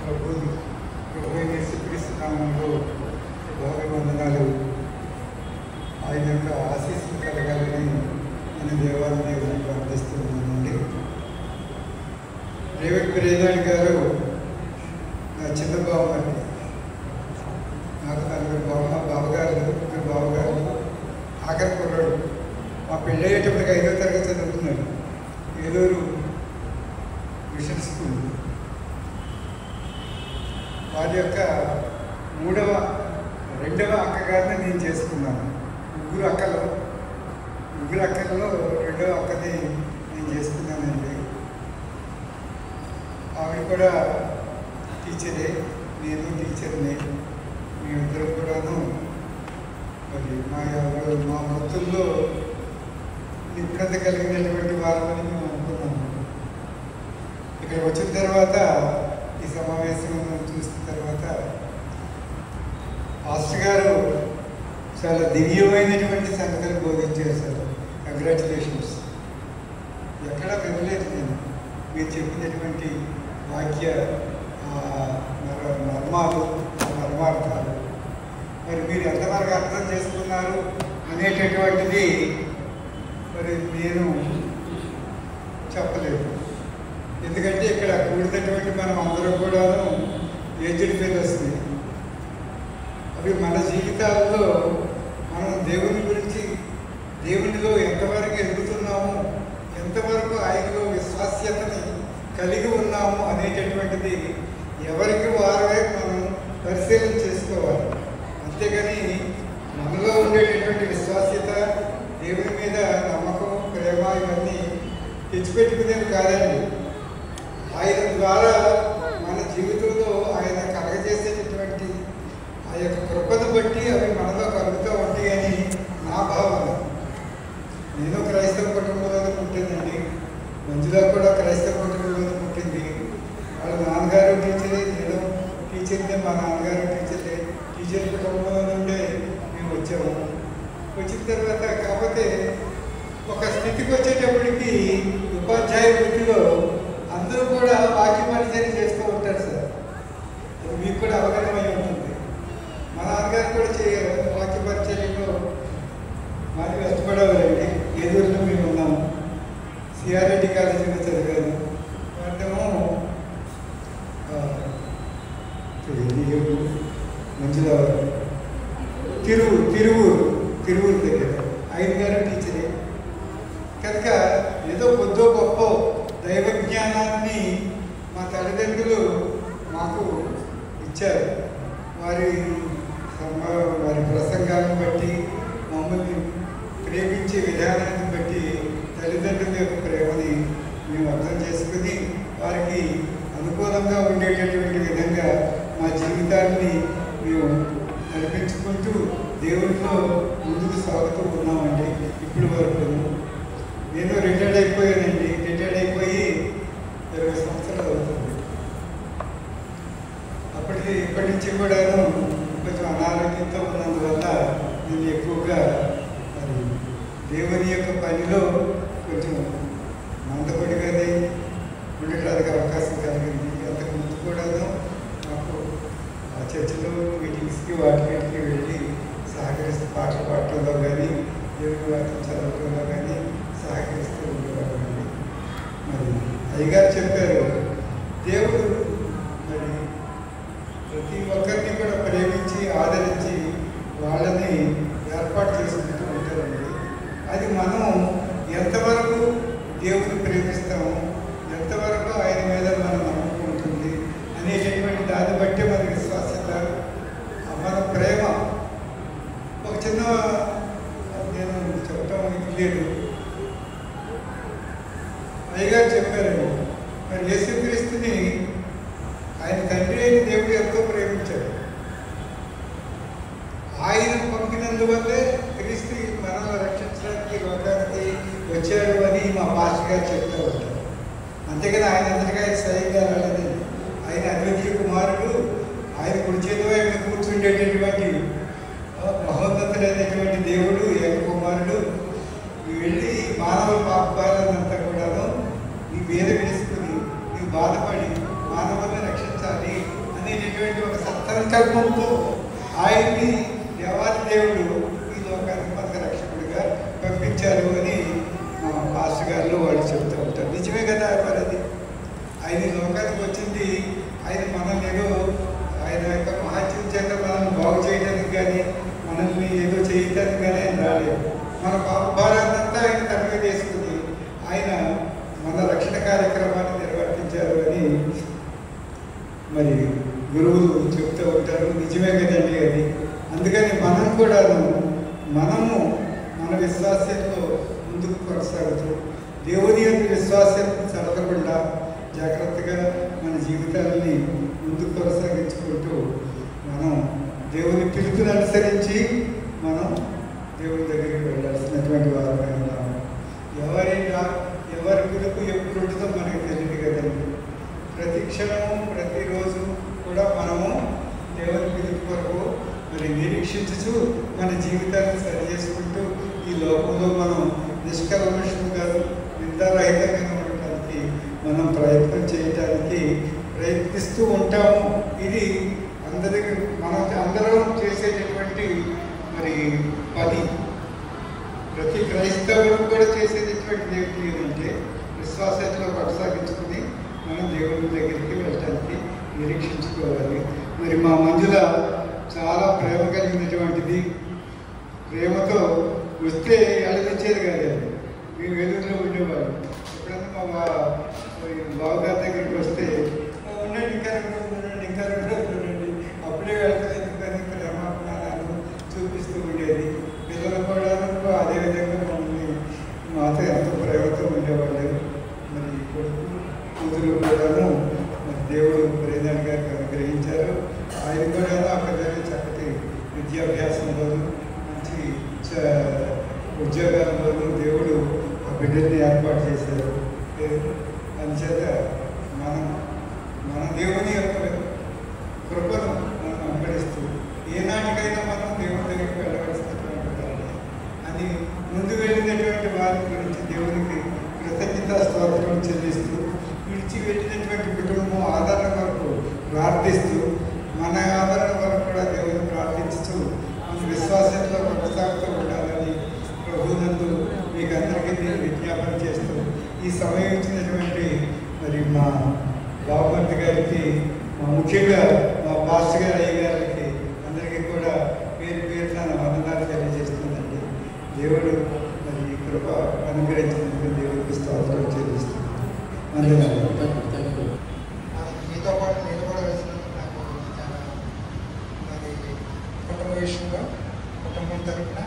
ప్రభు యేసుక్రీస్తు నామములో వందనాలు. ఆయన యొక్క ఆశీస్సులు కలగాలని నేను దేవాలయ దేవుని ప్రార్థిస్తున్నానండి. రేవతి ప్రేదాడి గారు నా చిన్న బావగారు, నాకు నలుగురు బావగారు ఆఖరి కుర్రాడు. మా పెళ్ళి అయ్యేటప్పటికి 5వ తరగతి చదువుతున్నాడు ఏలూరు మిషన్ స్కూల్. వారి యొక్క రెండవ అక్కగారిని నేను చేసుకున్నాను. ముగ్గురు అక్కలలో రెండవ అక్కని నేను చేసుకున్నానండి. ఆవిడ కూడా టీచరే, నేను టీచర్ని. మేమిద్దరం కూడాను మరి మా వృత్తుల్లో నిపుణత కలిగినటువంటి వారమని మేము అనుకున్నాము. ఇక్కడ వచ్చిన తర్వాత ఈ సమావేశం చూసిన తర్వాత పాస్టర్ గారు చాలా దివ్యమైనటువంటి సంగతులు బోధించారు సార్. కంగ్రాచులేషన్స్. ఎక్కడా వినలేదు నేను మీరు చెప్పినటువంటి వాక్య మర్మార్థాలు. మరి మీరు ఎంతవరకు అర్థం చేసుకున్నారు అనేటటువంటిది మరి నేను చెప్పలేదు. ఎందుకంటే ఇక్కడ కూడినటువంటి మనం అందరం కూడాను ఏజ్డ్ ఫెలోస్ని. అవి మన జీవితాల్లో మనం దేవుని గురించి, దేవునిలో ఎంతవరకు ఎదుగుతున్నాము, ఎంతవరకు ఆయనలో విశ్వాస్యతని కలిగి ఉన్నాము అనేటటువంటిది ఎవరికి వారే మనం పరిశీలన చేసుకోవాలి. అంతేగాని మనలో ఉండేటటువంటి విశ్వాస్యత, దేవుని మీద నమ్మకం, ప్రేమ ఇవన్నీ తెచ్చిపెట్టుకునేవి కాదండి. ఆయన ద్వారా మన జీవితంలో ఆయన కలగజేసేటటువంటి ఆ యొక్క కృపను బట్టి అవి మనలో కలుగుతూ ఉంటాయి అని నా భావన. నేను క్రైస్తవ కుటుంబంలోనే పుట్టిందండి. మంజులా కూడా క్రైస్తవ కుటుంబంలోనే పుట్టింది. వాళ్ళ నాన్నగారు టీచరే, నేను టీచర్నే, మా నాన్నగారు టీచరే. టీచర్ కుటుంబంలో నుండే మేము వచ్చాము. వచ్చిన తర్వాత కాకపోతే ఒక స్థితికి వచ్చేటప్పటికి ఉపాధ్యాయ వృత్తిలో అందరూ కూడా వాక్య పరిచయం చేస్తూ ఉంటారు సార్. అది మీకు కూడా అవగాహన ఉంటుంది. మా నాన్నగారు కూడా వాక్య పరిచయంలో మాది కష్టపడేవారండి. ఏలూరులో మేము ఉన్నాము. సిఆర్రెడ్డి కాలేజీలో చదివాను. వాటేమో మంచిగా తిరువూరు దగ్గర ఆయన గారు టీచరే. కనుక ఏదో కొద్దో గొప్ప దైవ జ్ఞానాన్ని మా తల్లిదండ్రులు మాకు ఇచ్చారు. వారి ప్రసంగాలను బట్టి, మమ్మల్ని ప్రేమించే విధానాన్ని బట్టి తల్లిదండ్రుల యొక్క ప్రేమని మేము అర్థం చేసుకుని వారికి అనుకూలంగా ఉండేటటువంటి విధంగా మా జీవితాన్ని మేము నడిపించుకుంటూ దేవుడిలో ముందుకు సాగుతూ ఉన్నామండి. ఇప్పటి వరకు నేను రిటైర్డ్ అయిపోయానండి. రిటైర్డ్ అయిపోయి 20 సంవత్సరాలు అవుతుంది. ఇప్పటి నుంచి కూడాను కొంచెం అనారోగ్యంతో ఉన్నందువల్ల నేను ఎక్కువగా మరి దేవుని యొక్క పనిలో కొంచెం మందపడిగానే ఉండటానికి అవకాశం కలిగింది. అంతకుముందు కూడాను నాకు ఆ చర్చిలో మీటింగ్స్కి వాటికి వెళ్ళి సహకరిస్తూ పాటలు పాడటంలో కానీ, దేవుని వాక్యం చదవటంలో కానీ సహకరిస్తూ ఉండేవాళ్ళండి. మరి అయ్యగారు చెప్పారు, దేవుడు మరి ప్రతి ఒక్కరిని కూడా ప్రేమించి ఆదరించి వాళ్ళని ఏర్పాటు చేసుకుంటూ ఉంటారండి. అది మనం ఎంతవరకు దేవుని ప్రేమిస్తాము, ఎంతవరకు ఆయన మీద మనం నమ్మకం ఉంటుంది అనేటటువంటి దాన్ని బట్టి మన విశ్వాసత, మన ప్రేమ. ఒక చిన్న నేను చెప్పటం ఇది లేదు. అయ్యగారు చెప్పారండి, మరి యేసుక్రీస్తుని ఆయన తండ్రి అయిన దేవుడు ఎంతో ప్రేమించాడు. ఆయన పంపినందువల్లే క్రీస్తు మనల్ని రక్షించడానికి లోకానికి వచ్చాడు అని మా పాస్టర్ గారు చెప్తూ ఉంటారు. అంతేకాని ఆయన అంతటిగా స్వయంగా రాలేదు. ఆయన అద్వితీయ కుమారుడు. ఆయన కుడి చేతిలో ఆయన కూర్చుండేటటువంటి మహోన్నతులైనటువంటి దేవుడు, ఏక కుమారుడు. వెళ్ళి మానవ పాపాలంతా కూడాను నీ మీద వేసుకుని నీవు బాధపడి మానవుల్ని రక్షించాలి సంకల్పంతో ఆయన్ని దేవాది దేవుడు ఈ లోకానికి మనకు రక్షకుడిగా పంపించారు అని మా పాస్టర్ గారు వాళ్ళు చెప్తూ ఉంటారు. నిజమే కదా మరి అది. ఆయన ఈ లోకానికి వచ్చింది ఆయన మనల్ని ఏదో ఆయన యొక్క మహత్యం చేత మనల్ని బాగు చేయడానికి కానీ మనల్ని ఏదో చేయడానికి కానీ ఆయన రాలేదు. మన భారాన్నంతా ఆయన తన మీద వేసుకుని ఆయన మన రక్షణ కార్యక్రమాన్ని నిర్వర్తించారు అని మరి గురువులు చెప్తూ ఉంటారు. నిజమే కదండి అది. అందుకని మనం కూడాను మనము మన విశ్వాసంలో ముందుకు కొనసాగుతూ దేవుని యొక్క విశ్వాసం చదవకుండా జాగ్రత్తగా మన జీవితాలని ముందుకు కొనసాగించుకుంటూ మనం దేవుని పిలుపుని అనుసరించి మనం దేవుని దగ్గరికి వెళ్ళాల్సినటువంటి వారమే ఉన్నాము. ఎవరి పిలుపు ఎప్పుడు ఉంటుందో మనకి తెలియదు కదండి. ప్రతి క్షణము ప్రతిరోజు కూడా మనము దేవుని పిలుపు కొరకు మరి నిరీక్షించుచు మన జీవితాన్ని సరి చేసుకుంటూ ఈ లోకంలో మనం నిష్కల్మషంగా నిందారహితంగా ఉండటానికి మనం ప్రయత్నం చేయడానికి ప్రయత్నిస్తూ ఉంటాము. ఇది మనం అందరం చేసేటటువంటి మరి పని. ప్రతి క్రైస్తవుడు కూడా చేసేటటువంటి ఏంటి అంటే విశ్వాసంలో కొనసాగించుకుని మనం దేవుని దగ్గరికి వెళ్ళటానికి నిరీక్షించుకోవాలి. మరి మా మంజుల చాలా ప్రేమ కలిగినటువంటిది. ప్రేమతో వస్తే అలగించేది కాదు. మేము వెలుగులో ఉండేవాడు. ఎప్పుడన్నా మా బావగారి దగ్గరికి వస్తే ఉండండి ఇంకా ఉండండి అప్పుడే వెళ్తాను కానీ ప్రేమాభిమానాలు చూపిస్తూ ఉండేది. పిల్లలు కూడా అదేవిధంగా మమ్మల్ని మాతో ఎంతో ప్రేమతో ఉండేవాళ్ళు. మరి కొడుకు కూతురు కూడాను మరి దేవుడు ప్రేరణ గారికి అనుగ్రహించారు. ఆయన కూడా అక్కడనే చక్కటి విద్యాభ్యాసంలోనూ మంచి ఉద్యోగాల్లోనూ దేవుడు ఆ బిడ్డల్ని ఏర్పాటు చేశారు. అందుచేత మన దేవుని యొక్క కృపను మనం వెంబడిస్తూ ఏనాటికైనా మనం దేవుని దగ్గరికి వెళ్ళవలసినటువంటి అని ముందు వెళ్ళినటువంటి వారి గురించి దేవునికి కృతజ్ఞతా స్తోత్రం చెల్లిస్తూ విడిచి వెళ్ళినటువంటి కుటుంబం ఆదరణ వరకు ప్రార్థిస్తూ మన ఆదరణ వరకు కూడా దేవుని ప్రార్థించుతూ మన విశ్వాసంలో కొనసాగుతూ ఉండాలని ప్రభునందు మీకు అందరికీ నేను విజ్ఞాపన చేస్తూ ఈ సమయం ఇచ్చినటువంటి మరి మా బాబుమర్తి గారికి ముఖ్యంగా మా పాస్టర్ గారు అయ్య గారికి అందరికీ కూడా పేరు నా వందనాలు తెలియజేస్తుందండి. దేవుడు మరి కృప అనుగ్రహించినందుకు దేవుడికి స్తోత్రం చెల్లిస్తున్నాను. మీతో పాటు నేను కూడా వచ్చినందుకు నాకు చాలా మరి కుటుంబ విషయంలో కుటుంబం తరఫున